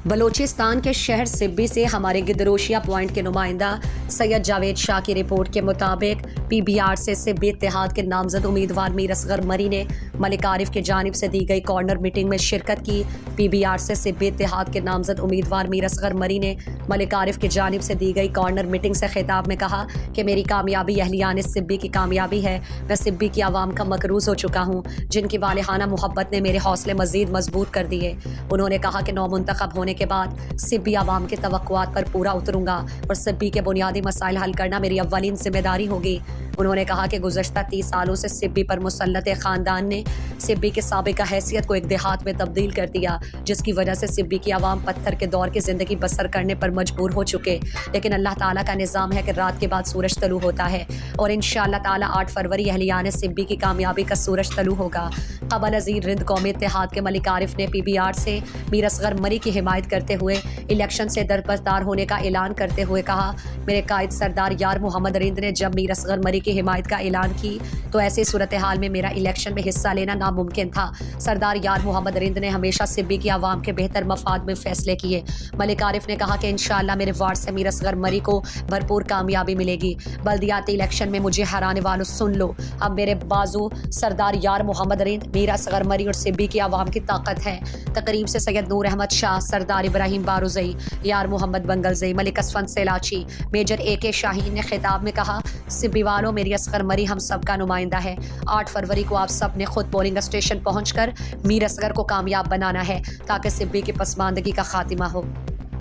بلوچستان کے شہر سبی سے ہمارے گدروشیا پوائنٹ کے نمائندہ سید جاوید شاہ کی رپورٹ کے مطابق پی بی آر سے سبی اتحاد کے نامزد امیدوار میر اصغر مری نے ملک عارف کی جانب سے دی گئی کارنر میٹنگ میں شرکت کی۔ پی بی آر سے سبی اتحاد کے نامزد امیدوار میر اصغر مری نے ملک عارف کی جانب سے دی گئی کارنر میٹنگ سے خطاب میں کہا کہ میری کامیابی اہلیان سبی کی کامیابی ہے۔ میں سبی کی عوام کا مقروض ہو چکا ہوں جن کی والہانہ محبت نے میرے حوصلے مزید مضبوط کر دیے۔ انہوں نے کہا کہ نو منتخب ہونے کے بعد سبی عوام کے توقعات پر پورا اتروں گا اور سبی کے بنیادی مسائل حل کرنا میری اولین ذمہ داری ہوگی۔ انہوں نے کہا کہ گزشتہ 30 سالوں سے سبی پر مسلط خاندان نے سبی کے سابقہ حیثیت کو ایک دیہات میں تبدیل کر دیا، جس کی وجہ سے سبی کی عوام پتھر کے دور کی زندگی بسر کرنے پر مجبور ہو چکے۔ لیکن اللہ تعالیٰ کا نظام ہے کہ رات کے بعد سورج طلوع ہوتا ہے اور انشاءاللہ تعالیٰ 8 فروری اہلیان سبی کی کامیابی کا سورج طلوع ہوگا۔ قبل ازیر رند قومی اتحاد کے ملک عارف نے پی بی آر سے میر اصغر مری کی حمایت کرتے ہوئے الیکشن سے دربدر ہونے کا اعلان کرتے ہوئے کہا، میرے قائد سردار یار محمد رند نے جب میر اصغر مری کی حمایت کا اعلان کی تو ایسی صورتحال میں میرا الیکشن میں حصہ لینا ناممکن تھا۔ سردار یار محمد رند نے ہمیشہ سبی کی عوام کے بہتر مفاد میں فیصلے کیے۔ ملک عارف نے کہا کہ انشاءاللہ میرے وارڈ سے میر اصغر مری کو بھرپور کامیابی ملے گی۔ بلدیاتی الیکشن میں مجھے ہرانے والوں سن لو، اب میرے بازو سردار یار محمد رند، میر اصغر مری اور سبی کی عوام کی طاقت ہے۔ تقریب سے سید نور احمد شاہ، سردار ابراہیم باروزئی، یار محمد بنگلزئی، ملک اسفند سیلاچی، میجر اے کے شاہین نے خطاب میں کہا، سبی والوں، میری اصغر مری ہم سب کا نمائندہ ہے۔ 8 فروری کو آپ سب نے خود پولنگ اسٹیشن پہنچ کر میر اصغر کو کامیاب بنانا ہے تاکہ سبی کی پسماندگی کا خاتمہ ہو۔